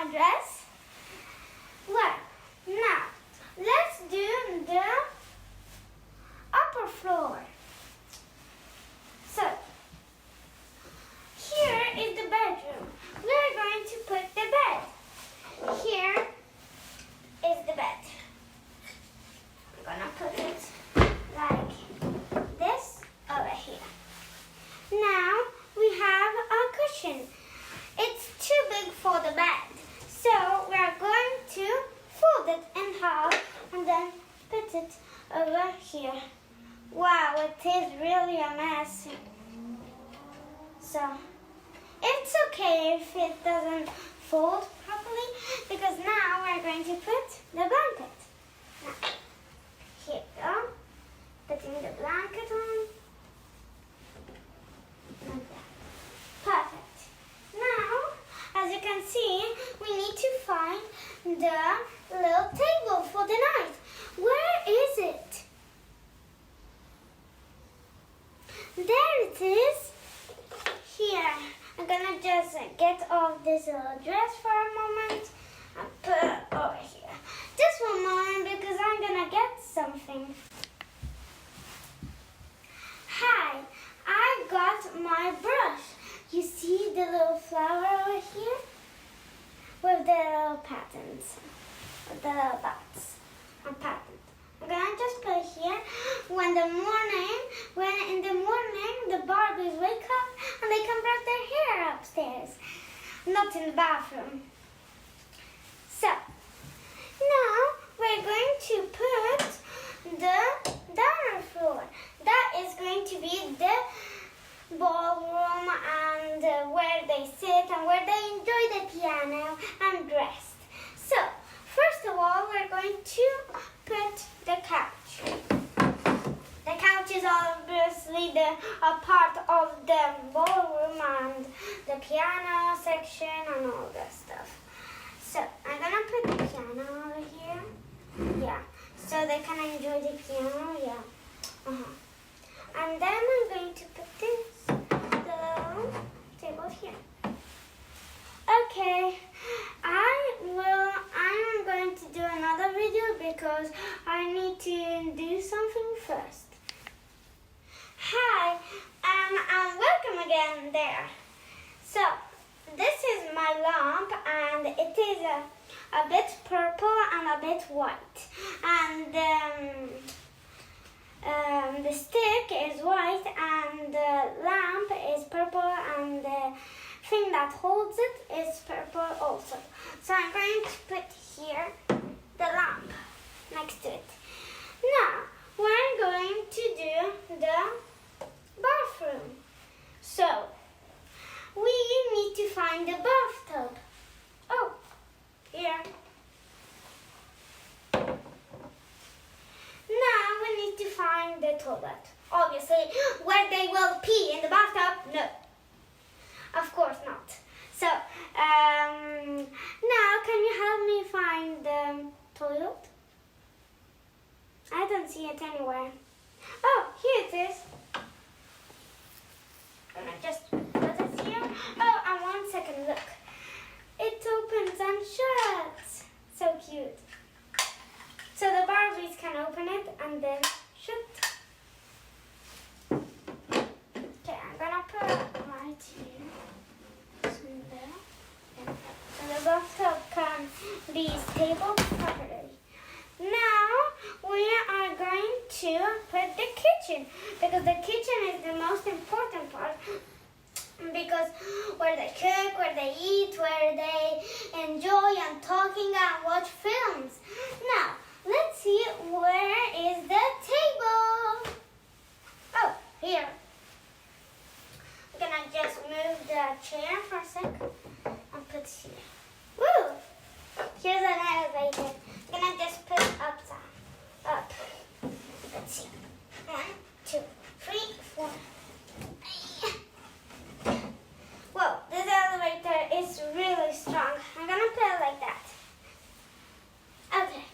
my dress? Well, now let's do the upper floor. So, here is the bedroom. We are going to put the bed. Here is the bed. I'm gonna put it like this over here. Now we have a cushion. It's too big for the bed, so we are going to fold it in half and then put it over here. Wow, it is really a mess. So it's okay if it doesn't fold properly, because now we're going to put the blanket. Now, here we go. Putting the blanket on. Like that. Perfect. Now, as you can see, we need to find the little table for the night. Where is it? There it is. Here. I'm gonna just get off this little dress for a moment and put it over here. Just one moment, because I'm gonna get something. Hi, I got my brush. You see the little flower over here? With the little patterns, with the little dots and patterns. I'm gonna just put it here. When in the morning the Barbies wake up and they can brush their hair upstairs, not in the bathroom. So, now we're going to put the diner floor. That is going to be the ballroom and where they sit and where they enjoy the piano and rest. So, first of all, we're going to put the couch. The couch is obviously a part of the ballroom and the piano section and all that stuff. So, I'm gonna put the piano over here. Yeah, so they can enjoy the piano. Yeah. And then I'm going to put the table here. Okay, I'm going to do another video because I need to do something first. Hi, and welcome again there. So, this is my lamp, and it is a bit purple and a bit white. And the stick is white and the lamp is purple and the thing that holds it is purple also. So I'm going to put here the lamp next to it. Now we're going to do the bathroom. So we need to find the bathtub. Oh, here. Now we need to find the toilet. Obviously, where they will pee in the bathtub? No, of course not. So, now can you help me find the toilet? I don't see it anywhere. Oh, here it is. Gonna just put it here. Oh, and 1 second, look. It opens and shuts. So cute. So the Barbies can open it and then shut. Okay, I'm gonna put it right here. So the bathtub can be stable properly. Now we are going to put the kitchen, because the kitchen is the most important part, because where they cook, where they eat, where they enjoy and talking and watch films. Now, let's see, where is the table? Oh, here. I'm gonna just move the chair for a sec and put it here. Woo! Here's an elevator. I'm gonna just put it up. Let's see. 1, 2, 3, 4. Whoa, this elevator is really strong. I'm gonna put it like that. Okay,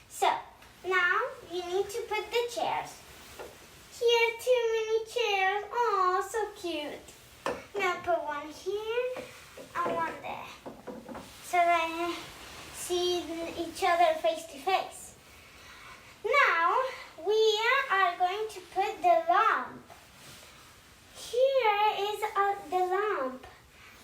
so now you need to put the chairs. Here, too many chairs. Oh, so cute. I'm gonna put one here and one there. So then each other face to face. Now we are going to put the lamp. Here is the lamp,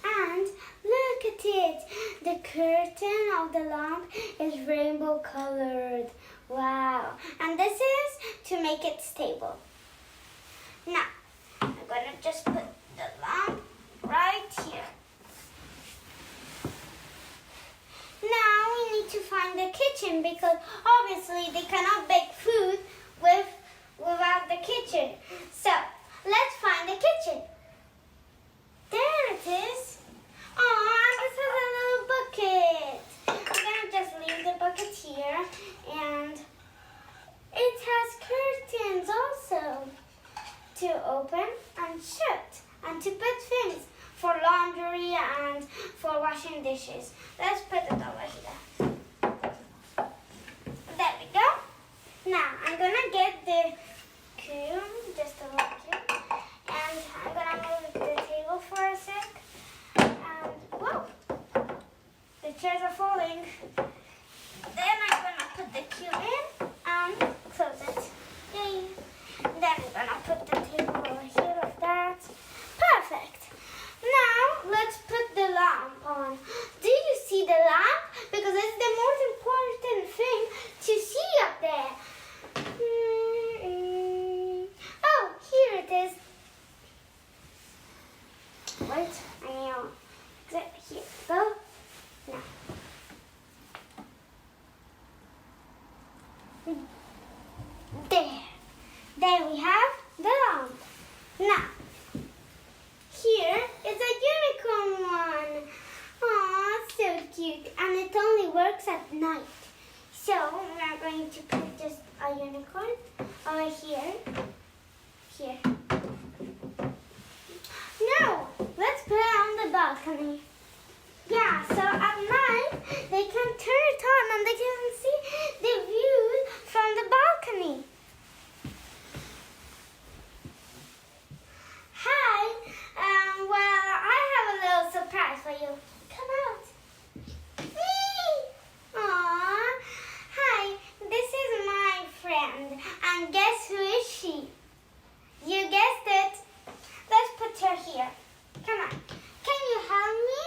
and look at it. The curtain of the lamp is rainbow colored. Wow. And this is to make it stable. Now, I'm going to just put the lamp right here. Now we need to find the kitchen because obviously they cannot bake food without the kitchen. So, let's find the kitchen. There it is. Oh, this has a little bucket. I'm going to just leave the bucket here. And it has curtains also to open and shut and to put things for laundry and for washing dishes. Let's put it over here. There we go. Now I'm going to get the comb, just a little comb, and I'm going to move the table for a sec. And whoa, the chairs are falling. Then I'm going to put the cube in and close it. Yay. Then I'm going to put the table over here like that. Perfect. Now let's put the lamp on. Do you see the lamp? Because it's the most important thing to see up there. Oh, here it is. Wait, I know. Here, go. Now. There we have the lamp. Now, here is a unicorn one. Aw, so cute. And it only works at night. So, we're going to put just a unicorn over here. Here. No, let's put it on the balcony. Yeah, so at night, they can turn it on and they can see the view from the balcony. Hi, well, I have a little surprise for you. Come out. Whee! Aww. Hi, this is my friend. And guess who is she? You guessed it. Let's put her here. Come on. Can you help me?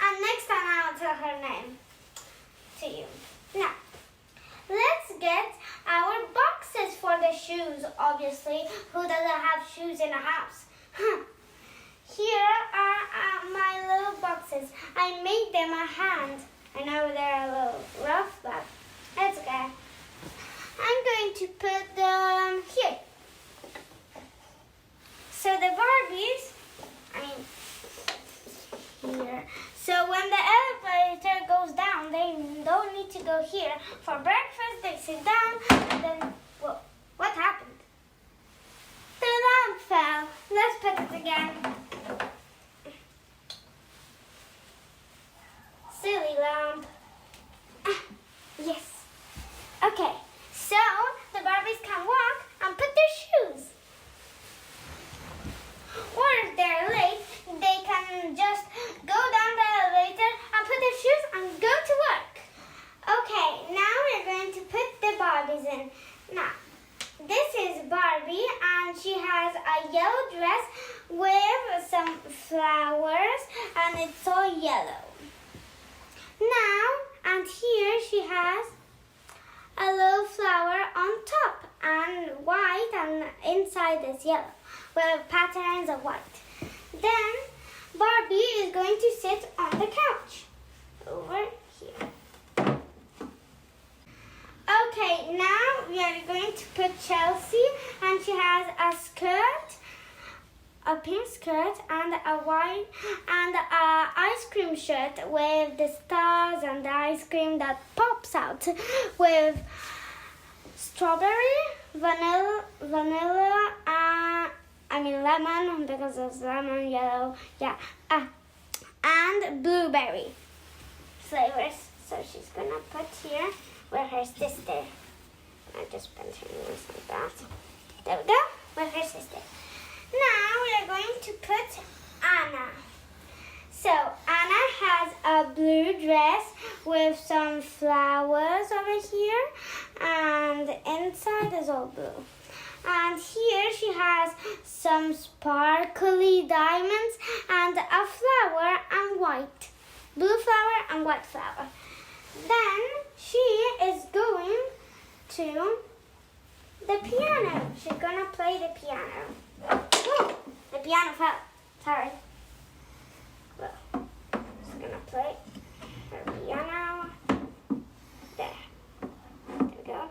And next time I'll tell her name to you. Now, let's get our boxes for the shoes, obviously. Who doesn't have shoes in a house? Here are my little boxes. I made them a hand. I know they're a little rough, but it's okay. I'm going to put them here. So the Barbies, here. So when the elevator goes down, they don't need to go here. For breakfast, they sit down, and then, whoa, what happened? The lamp fell. Let's put it again. Silly lamp. Yes. Okay, so the Barbies can walk and put their shoes. Or if they're late, they can just go down the elevator and put their shoes and go to work. Okay, now we're going to put the Barbies in. Now, this is Barbie and she has a yellow dress with some flowers and it's all yellow. Now, and here she has a little flower on top and white and inside is yellow with patterns of white. Then Barbie is going to sit on the couch over here. Okay, now we are going to put Chelsea and she has a skirt, a pink skirt and a white and a ice cream shirt with the stars and the ice cream that pops out with strawberry, vanilla, lemon because it's lemon, yellow, yeah, and blueberry flavors. So she's gonna put here with her sister. I just bent her nose like that. There we go, with her sister. Now we are going to put Anna. So Anna has a blue dress with some flowers over here, and the inside is all blue. And here she has some sparkly diamonds and a flower and white. Blue flower and white flower. Then she is going to the piano. She's gonna play the piano. Oh, the piano fell. Sorry. Well, she's gonna play her piano. There we go.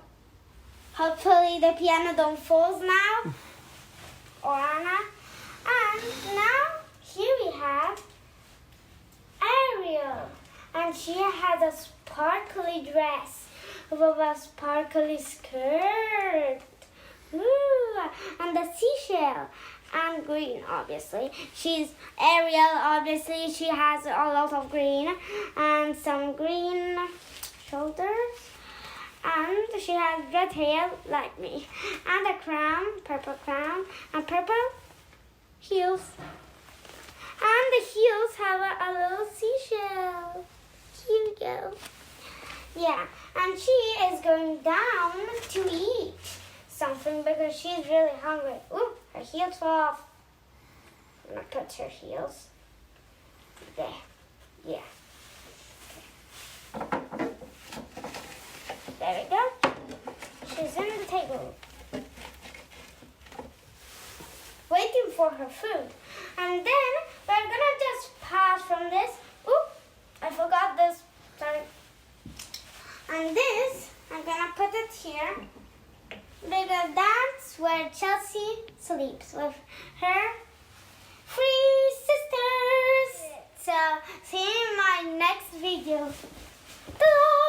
Hopefully the piano don't fall now. Or Anna. And now here we have Ariel. And she has a sparkly dress with a sparkly skirt. Ooh, and the seashell. And green, obviously. She's Ariel, obviously. She has a lot of green. And some green shoulders. And she has red hair like me. And a crown, purple crown. And purple heels. And the heels have a little seashell. Here we go. Yeah, and she is going down to eat something because she's really hungry. Ooh, her heels fall off. I'm gonna put her heels there. Yeah. There we go. She's in the table, waiting for her food. And then we're gonna just pass from this. Ooh, I forgot this. Sorry. And this, I'm gonna put it here. Because that's where Chelsea sleeps with her 3 sisters. So see you in my next video. Ta-da!